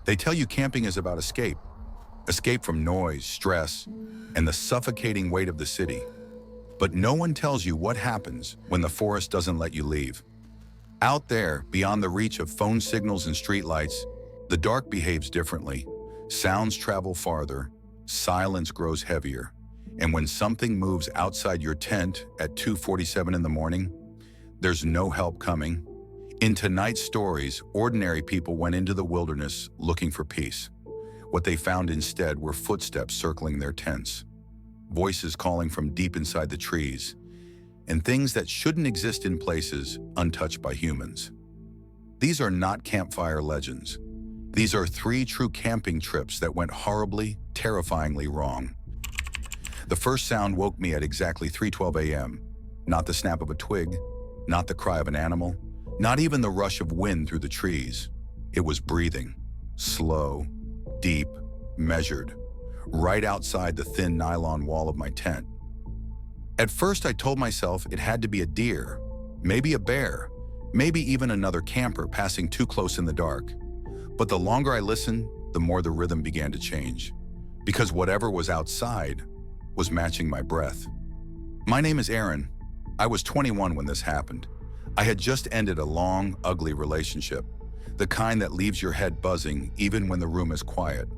They tell you camping is about escape. Escape from noise, stress, and the suffocating weight of the city. But no one tells you what happens when the forest doesn't let you leave. Out there, beyond the reach of phone signals and streetlights, the dark behaves differently. Sounds travel farther, silence grows heavier, and when something moves outside your tent at 2:47 in the morning, there's no help coming. In tonight's stories, ordinary people went into the wilderness looking for peace. What they found instead were footsteps circling their tents, voices calling from deep inside the trees, and things that shouldn't exist in places untouched by humans. These are not campfire legends. These are 3 true camping trips that went horribly, terrifyingly wrong. The first sound woke me at exactly 3:12 a.m. Not the snap of a twig, not the cry of an animal, not even the rush of wind through the trees. It was breathing, slow, deep, measured, right outside the thin nylon wall of my tent. At first, I told myself it had to be a deer, maybe a bear, maybe even another camper passing too close in the dark. But the longer I listened, the more the rhythm began to change, because whatever was outside was matching my breath. My name is Aaron. I was 21 when this happened. I had just ended a long, ugly relationship, the kind that leaves your head buzzing even when the room is quiet.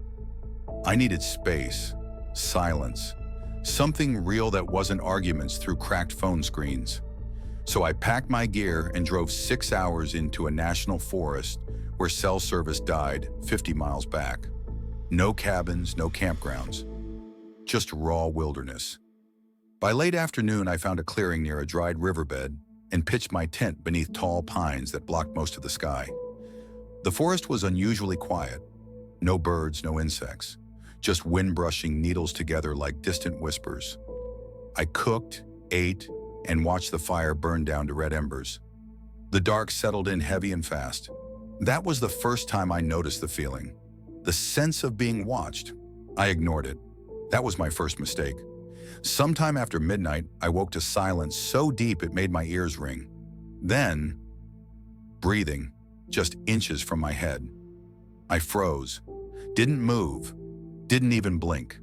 I needed space, silence, something real that wasn't arguments through cracked phone screens. So I packed my gear and drove 6 hours into a national forest where cell service died 50 miles back. No cabins, no campgrounds, just raw wilderness. By late afternoon, I found a clearing near a dried riverbed and pitched my tent beneath tall pines that blocked most of the sky. The forest was unusually quiet. No birds, no insects, just wind brushing needles together like distant whispers. I cooked, ate, and watched the fire burn down to red embers. The dark settled in heavy and fast. That was the first time I noticed the feeling, the sense of being watched. I ignored it. That was my first mistake. Sometime after midnight, I woke to silence so deep it made my ears ring. Then, breathing, just inches from my head. I froze, didn't move, didn't even blink.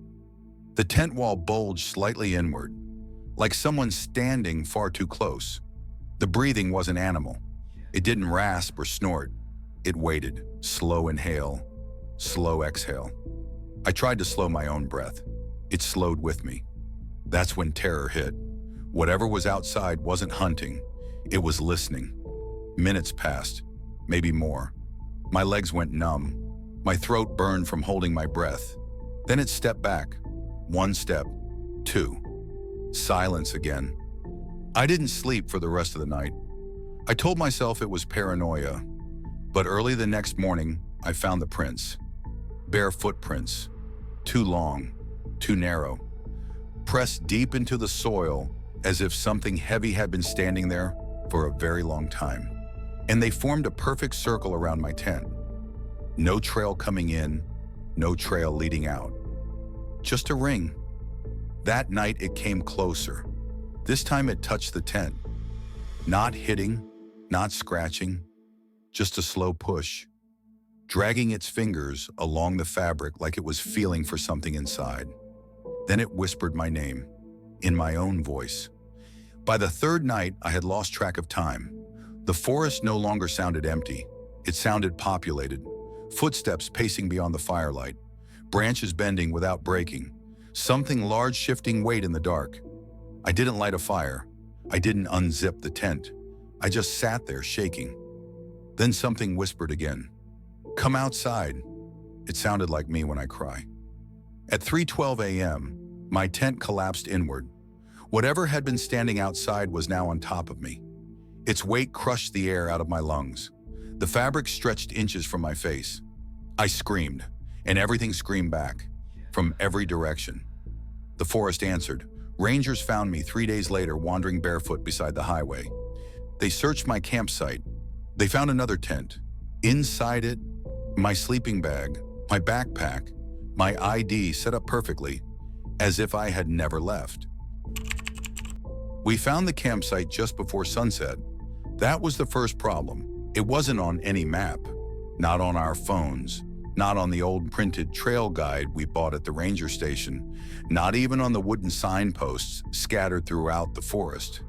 The tent wall bulged slightly inward, like someone standing far too close. The breathing wasn't animal. It didn't rasp or snort. It waited, slow inhale, slow exhale. I tried to slow my own breath. It slowed with me. That's when terror hit. Whatever was outside wasn't hunting. It was listening. Minutes passed, maybe more. My legs went numb. My throat burned from holding my breath. Then it stepped back. 1 step, 2. Silence again. I didn't sleep for the rest of the night. I told myself it was paranoia. But early the next morning, I found the prints. Bare footprints. Too long, too narrow. Pressed deep into the soil as if something heavy had been standing there for a very long time. And they formed a perfect circle around my tent. No trail coming in, no trail leading out. Just a ring. That night it came closer. This time it touched the tent. Not hitting, not scratching, just a slow push, dragging its fingers along the fabric like it was feeling for something inside. Then it whispered my name, in my own voice. By the 3rd night, I had lost track of time. The forest no longer sounded empty. It sounded populated. Footsteps pacing beyond the firelight, branches bending without breaking, something large shifting weight in the dark. I didn't light a fire. I didn't unzip the tent. I just sat there shaking. Then something whispered again. Come outside. It sounded like me when I cry. At 3:12 a.m., my tent collapsed inward. Whatever had been standing outside was now on top of me. Its weight crushed the air out of my lungs. The fabric stretched inches from my face. I screamed, and everything screamed back, from every direction. The forest answered. Rangers found me 3 days later wandering barefoot beside the highway. They searched my campsite. They found another tent. Inside it, my sleeping bag, my backpack, my ID set up perfectly, as if I had never left. We found the campsite just before sunset. That was the first problem. It wasn't on any map, not on our phones, Not on the old printed trail guide we bought at the ranger station, not even on the wooden signposts scattered throughout the forest.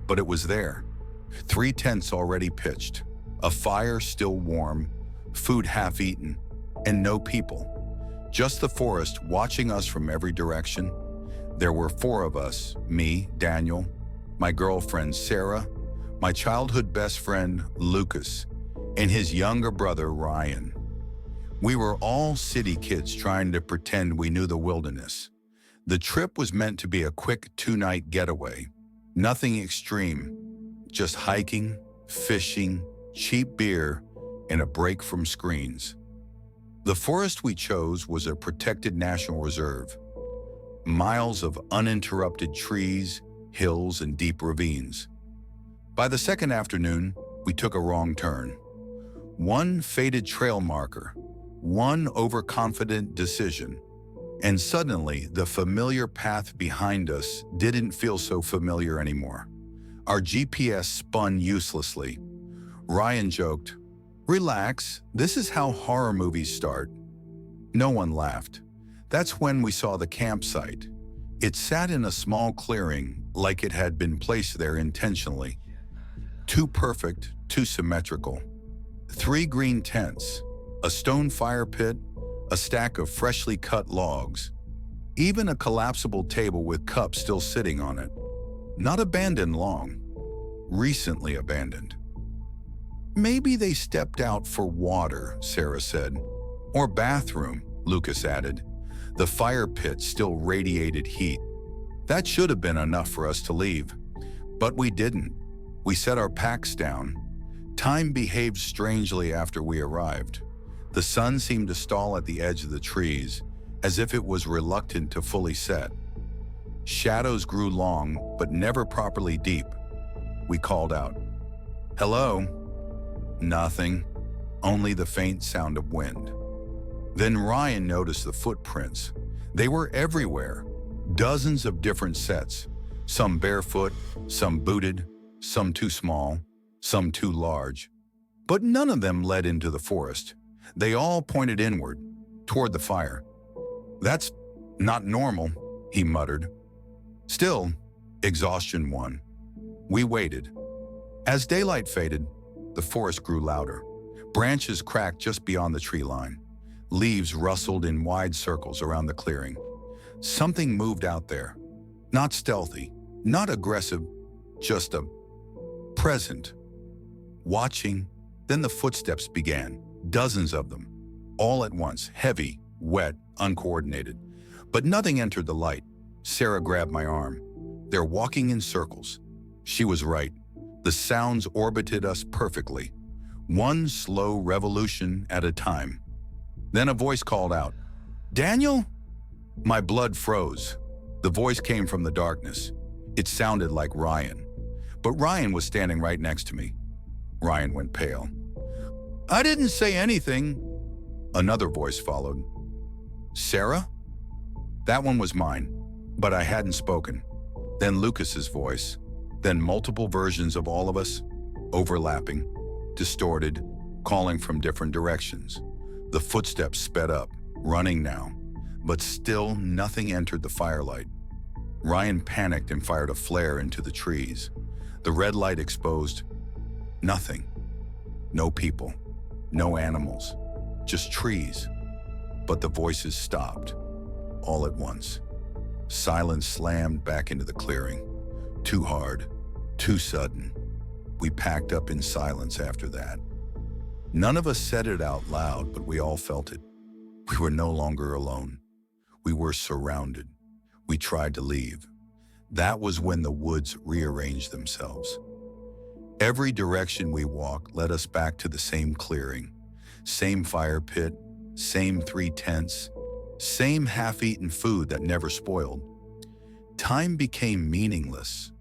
But it was there. 3 tents already pitched, a fire still warm, food half-eaten, and no people. Just the forest watching us from every direction. There were 4 of us, me, Daniel, my girlfriend Sarah, my childhood best friend Lucas, and his younger brother Ryan. We were all city kids trying to pretend we knew the wilderness. The trip was meant to be a quick 2-night getaway. Nothing extreme, just hiking, fishing, cheap beer, and a break from screens. The forest we chose was a protected national reserve. Miles of uninterrupted trees, hills, and deep ravines. By the second afternoon, we took a wrong turn. One faded trail marker, one overconfident decision, and suddenly the familiar path behind us didn't feel so familiar anymore. Our GPS spun uselessly. Ryan joked, "Relax, this is how horror movies start." No one laughed. That's when we saw the campsite. It sat in a small clearing, like it had been placed there intentionally. Too perfect, too symmetrical. 3 green tents, a stone fire pit, a stack of freshly cut logs, even a collapsible table with cups still sitting on it. Not abandoned long, recently abandoned. "Maybe they stepped out for water," Sarah said. "Or bathroom," Lucas added. The fire pit still radiated heat. That should have been enough for us to leave. But we didn't. We set our packs down. Time behaved strangely after we arrived. The sun seemed to stall at the edge of the trees, as if it was reluctant to fully set. Shadows grew long, but never properly deep. We called out, "Hello?" Nothing, only the faint sound of wind. Then Ryan noticed the footprints. They were everywhere, dozens of different sets, some barefoot, some booted, some too small, some too large. But none of them led into the forest. They all pointed inward, toward the fire. "That's not normal," he muttered. Still, exhaustion won. We waited. As daylight faded, the forest grew louder. Branches cracked just beyond the tree line. Leaves rustled in wide circles around the clearing. Something moved out there. Not stealthy, not aggressive, just a present. Watching, then the footsteps began, dozens of them, all at once, heavy, wet, uncoordinated. But nothing entered the light. Sarah grabbed my arm. "They're walking in circles." She was right. The sounds orbited us perfectly, one slow revolution at a time. Then a voice called out, "Daniel?" My blood froze. The voice came from the darkness. It sounded like Ryan. But Ryan was standing right next to me. Ryan went pale. "I didn't say anything." Another voice followed. "Sarah?" That one was mine, but I hadn't spoken. Then Lucas's voice. Then multiple versions of all of us, overlapping, distorted, calling from different directions. The footsteps sped up, running now, but still nothing entered the firelight. Ryan panicked and fired a flare into the trees. The red light exposed nothing. No people, no animals, just trees. But the voices stopped, all at once. Silence slammed back into the clearing. Too hard, too sudden. We packed up in silence after that. None of us said it out loud, but we all felt it. We were no longer alone. We were surrounded. We tried to leave. That was when the woods rearranged themselves. Every direction we walked led us back to the same clearing, same fire pit, same 3 tents, same half-eaten food that never spoiled. Time became meaningless.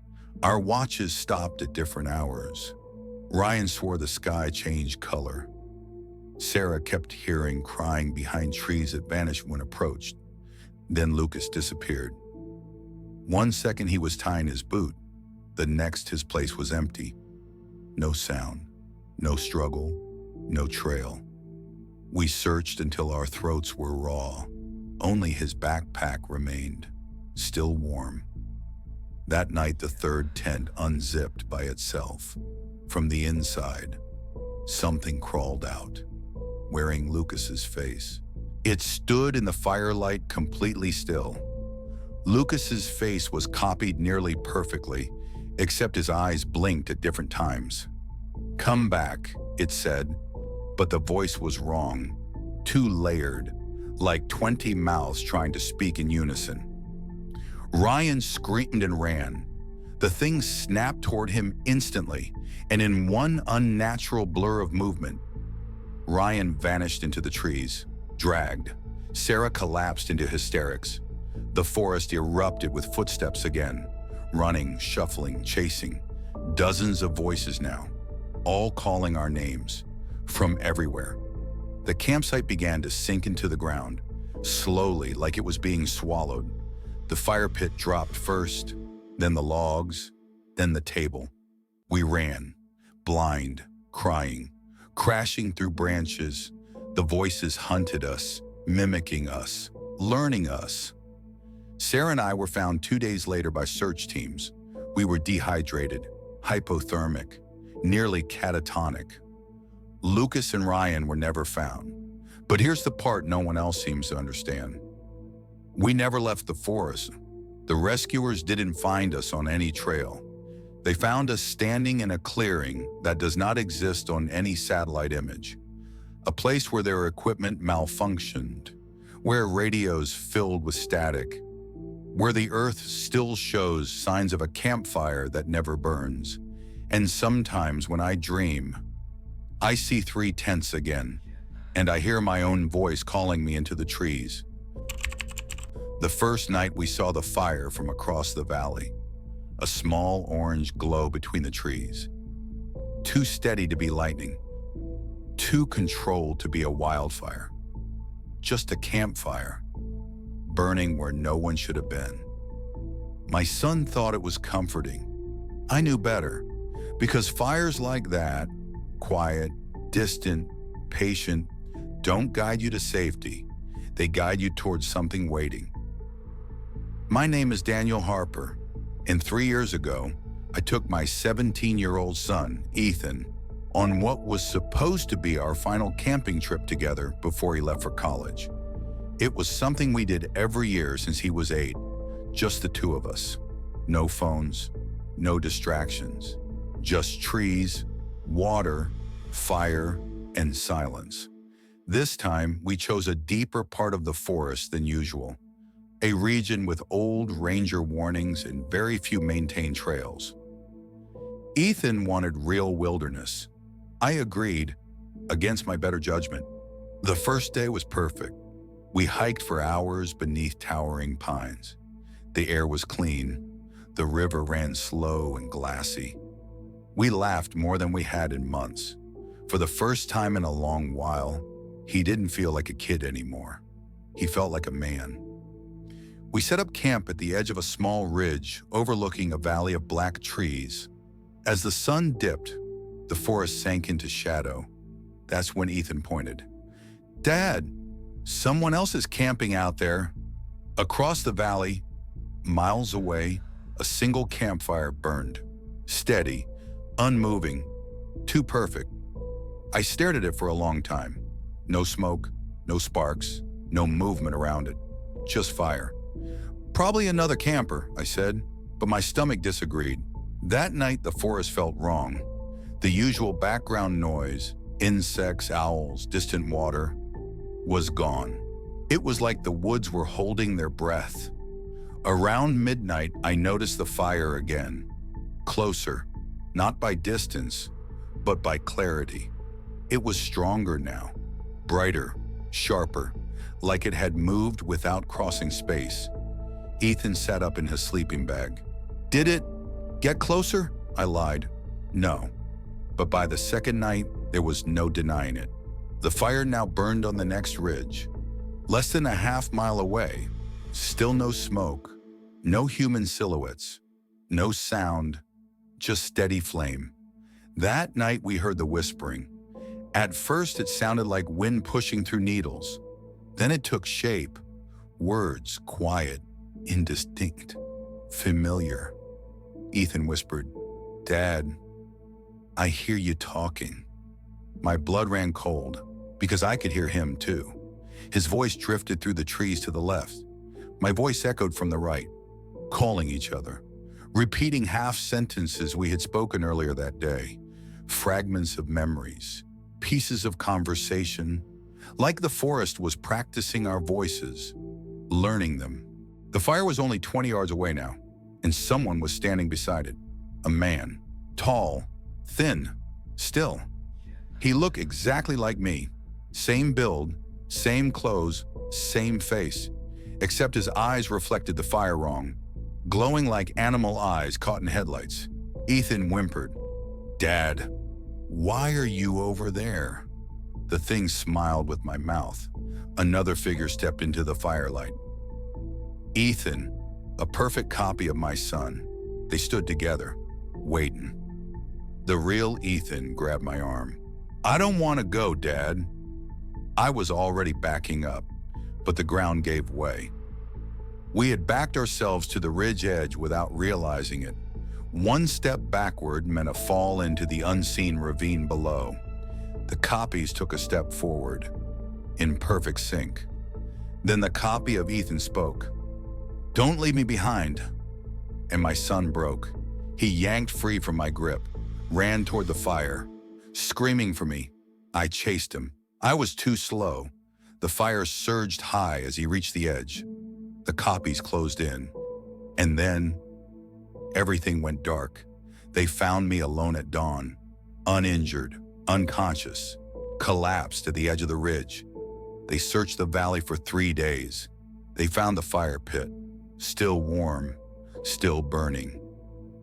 Our watches stopped at different hours. Ryan swore the sky changed color. Sarah kept hearing crying behind trees that vanished when approached. Then Lucas disappeared. One second he was tying his boot. The next his place was empty. No sound, no struggle, no trail. We searched until our throats were raw. Only his backpack remained, still warm. That night, the third tent unzipped by itself. From the inside, something crawled out, wearing Lucas's face. It stood in the firelight completely still. Lucas's face was copied nearly perfectly, except his eyes blinked at different times. "Come back," it said, but the voice was wrong, too layered, like 20 mouths trying to speak in unison. Ryan screamed and ran. The thing snapped toward him instantly, and in one unnatural blur of movement, Ryan vanished into the trees, dragged. Sarah collapsed into hysterics. The forest erupted with footsteps again, running, shuffling, chasing. Dozens of voices now, all calling our names, from everywhere. The campsite began to sink into the ground, slowly, like it was being swallowed. The fire pit dropped first, then the logs, then the table. We ran, blind, crying, crashing through branches. The voices hunted us, mimicking us, learning us. Sarah and I were found 2 days later by search teams. We were dehydrated, hypothermic, nearly catatonic. Lucas and Ryan were never found. But here's the part no one else seems to understand. We never left the forest. The rescuers didn't find us on any trail. They found us standing in a clearing that does not exist on any satellite image. A place where their equipment malfunctioned, where radios filled with static, where the earth still shows signs of a campfire that never burns. And sometimes when I dream, I see 3 tents again, and I hear my own voice calling me into the trees. The first night we saw the fire from across the valley, a small orange glow between the trees. Too steady to be lightning, too controlled to be a wildfire. Just a campfire, burning where no one should have been. My son thought it was comforting. I knew better, because fires like that, quiet, distant, patient, don't guide you to safety. They guide you towards something waiting. My name is Daniel Harper, and 3 years ago, I took my 17-year-old son, Ethan, on what was supposed to be our final camping trip together before he left for college. It was something we did every year since he was 8, just the 2 of us. No phones, no distractions, just trees, water, fire, and silence. This time, we chose a deeper part of the forest than usual, a region with old ranger warnings and very few maintained trails. Ethan wanted real wilderness. I agreed, against my better judgment. The first day was perfect. We hiked for hours beneath towering pines. The air was clean. The river ran slow and glassy. We laughed more than we had in months. For the first time in a long while, he didn't feel like a kid anymore. He felt like a man. We set up camp at the edge of a small ridge overlooking a valley of black trees. As the sun dipped, the forest sank into shadow. That's when Ethan pointed. "Dad, someone else is camping out there." Across the valley, miles away, a single campfire burned. Steady, unmoving, too perfect. I stared at it for a long time. No smoke, no sparks, no movement around it. Just fire. "Probably another camper," I said, but my stomach disagreed. That night, the forest felt wrong. The usual background noise, insects, owls, distant water, was gone. It was like the woods were holding their breath. Around midnight, I noticed the fire again. Closer, not by distance, but by clarity. It was stronger now, brighter, sharper, like it had moved without crossing space. Ethan sat up in his sleeping bag. "Did it get closer?" I lied. "No." But by the second night, there was no denying it. The fire now burned on the next ridge, less than a half-mile away. Still no smoke, no human silhouettes, no sound, just steady flame. That night we heard the whispering. At first, it sounded like wind pushing through needles. Then it took shape. Words, quiet, indistinct, familiar. Ethan whispered, "Dad, I hear you talking." My blood ran cold, because I could hear him too. His voice drifted through the trees to the left. My voice echoed from the right, calling each other, repeating half sentences we had spoken earlier that day, fragments of memories, pieces of conversation, like the forest was practicing our voices, learning them. The fire was only 20 yards away now, and someone was standing beside it. A man, tall, thin, still. He looked exactly like me. Same build, same clothes, same face, except his eyes reflected the fire wrong, glowing like animal eyes caught in headlights. Ethan whimpered, "Dad, why are you over there?" The thing smiled with my mouth. Another figure stepped into the firelight. Ethan, a perfect copy of my son. They stood together, waiting. The real Ethan grabbed my arm. "I don't want to go, Dad." I was already backing up, but the ground gave way. We had backed ourselves to the ridge edge without realizing it. One step backward meant a fall into the unseen ravine below. The copies took a step forward, in perfect sync. Then the copy of Ethan spoke. "Don't leave me behind." And my son broke. He yanked free from my grip, ran toward the fire, screaming for me. I chased him. I was too slow. The fire surged high as he reached the edge. The copies closed in. And then, everything went dark. They found me alone at dawn, uninjured, unconscious, collapsed at the edge of the ridge. They searched the valley for 3 days. They found the fire pit, still warm, still burning.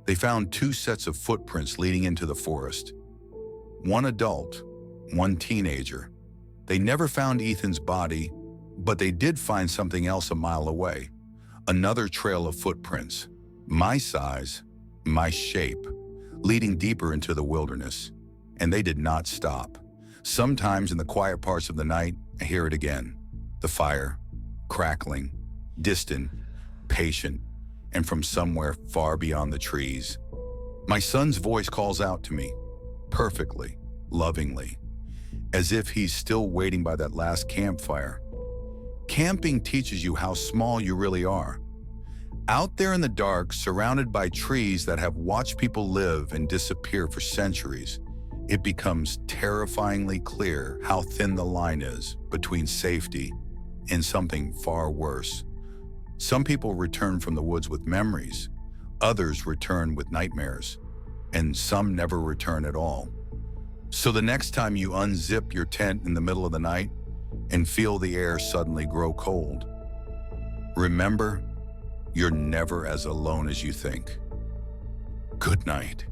They found 2 sets of footprints leading into the forest. One adult, one teenager. They never found Ethan's body, but they did find something else a mile away. Another trail of footprints, my size, my shape, leading deeper into the wilderness. And they did not stop. Sometimes in the quiet parts of the night, I hear it again. The fire, crackling, distant, patient, and from somewhere far beyond the trees. My son's voice calls out to me, perfectly, lovingly, as if he's still waiting by that last campfire. Camping teaches you how small you really are. Out there in the dark, surrounded by trees that have watched people live and disappear for centuries, it becomes terrifyingly clear how thin the line is between safety and something far worse. Some people return from the woods with memories, others return with nightmares, and some never return at all. So the next time you unzip your tent in the middle of the night and feel the air suddenly grow cold, remember, you're never as alone as you think. Good night.